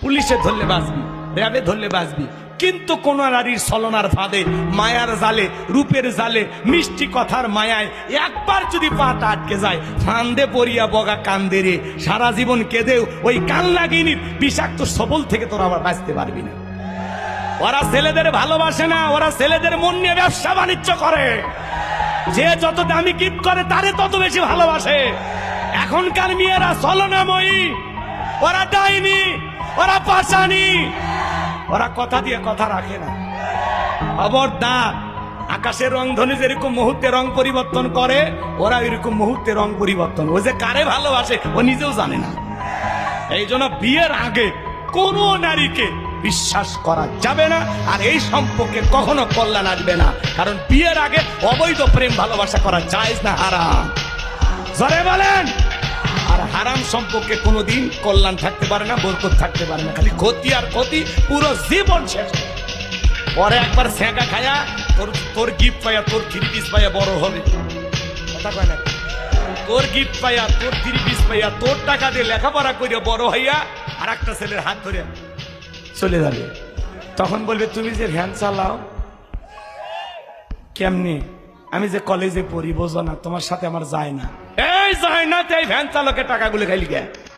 পুলিশে ধরলে বাঁচবি, র্যাবে ধরলে বাঁচবি, কিন্তু কোন নারীর ছলনার ফাঁদে, মায়ার জালে, রূপের জালে, মিষ্টি কথার মায়ায় একবার যদি পাটা আটকে যায়, ফান্দে পড়িয়া বগা কান্দে রে, সারা জীবন কেঁদেও ওই কান লাগিনি বিষাক্ত সবল থেকে তোরা আবার বাঁচতে পারবি না। ওরা ছেলেদের ভালোবাসে না, ওরা ছেলেদের মন নিয়ে ব্যবসা বাণিজ্য করে। যে যত দামি গিফট করে তারে তত বেশি ভালোবাসে। এখনকার মেয়েরা ছলনাময়ী, ওরা ডাইনি, ওরা পাশানি, ওরা কথা দিয়ে কথা রাখে না। খবরদার, আকাশের রং ধনু যেরকম মুহূর্তে রং পরিবর্তন করে, ওরা এরকম মুহূর্তে রং পরিবর্তন। ও যে কারে ভালোবাসে ও নিজেও জানে না। এই জন্য বিয়ের আগে কোন নারীকে বিশ্বাস করা যাবে না, আর এই সম্পর্কে কখনো কল্যাণ আসবে না। কারণ বিয়ের আগে অবৈধ প্রেম ভালোবাসা করা জায়েজ না, হারাম। জোরে বলেন। আর হারাম সম্পর্কে কোনোদিন কল্যাণ থাকতে পারে না, বরকত থাকতে পারে না, খালি ক্ষতি আর ক্ষতি, পুরো জীবন শেষ। পরে একবার সেঁকা খায়া তোর গিফট পাইয়া, তোর 3 পিস পাইয়া বড় হবে, কথা কয় না? তোর গিফট পাইয়া, তোর 3 পিস পাইয়া, তোর টাকা দিয়ে লেখাপড়া করে বড় হইয়া আর একটা ছেলের হাত ধরে চলে যাবে। তখন বলবে তুমি যে ভ্যান চালাও কেমনি? আমি যে কলেজে পড়ি, বোঝো না, তোমার সাথে আমার যায় না। এই যায় না, তাই ভ্যান চালকের টাকাগুলো খাইলি গে।